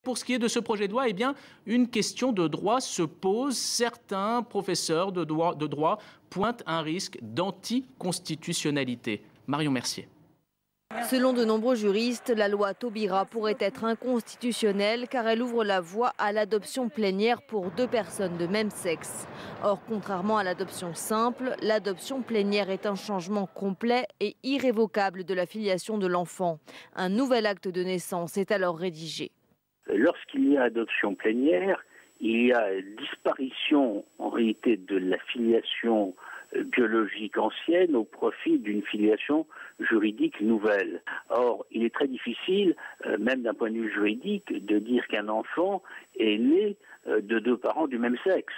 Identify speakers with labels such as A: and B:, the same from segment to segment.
A: pour ce qui est de ce projet de loi, eh bien, une question de droit se pose. Certains professeurs de droit pointent un risque d'anticonstitutionnalité. Marion Mercier.
B: Selon de nombreux juristes, la loi Taubira pourrait être inconstitutionnelle car elle ouvre la voie à l'adoption plénière pour deux personnes de même sexe. Or, contrairement à l'adoption simple, l'adoption plénière est un changement complet et irrévocable de la filiation de l'enfant. Un nouvel acte de naissance est alors rédigé.
C: Lorsqu'il y a adoption plénière, il y a disparition en réalité de la filiation biologique ancienne au profit d'une filiation juridique nouvelle. Or, il est très difficile, même d'un point de vue juridique, de dire qu'un enfant est né de deux parents du même sexe.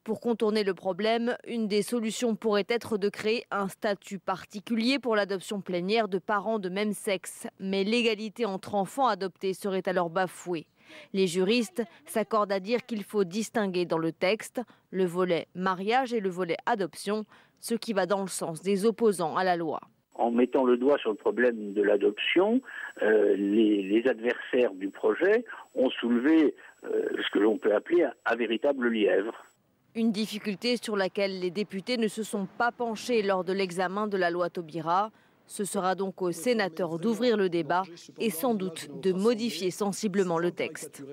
B: Pour contourner le problème, une des solutions pourrait être de créer un statut particulier pour l'adoption plénière de parents de même sexe. Mais l'égalité entre enfants adoptés serait alors bafouée. Les juristes s'accordent à dire qu'il faut distinguer dans le texte le volet mariage et le volet adoption, ce qui va dans le sens des opposants à la loi.
C: En mettant le doigt sur le problème de l'adoption, les adversaires du projet ont soulevé ce que l'on peut appeler un véritable lièvre.
B: Une difficulté sur laquelle les députés ne se sont pas penchés lors de l'examen de la loi Taubira. Ce sera donc aux sénateurs d'ouvrir le débat et sans doute de modifier sensiblement le texte.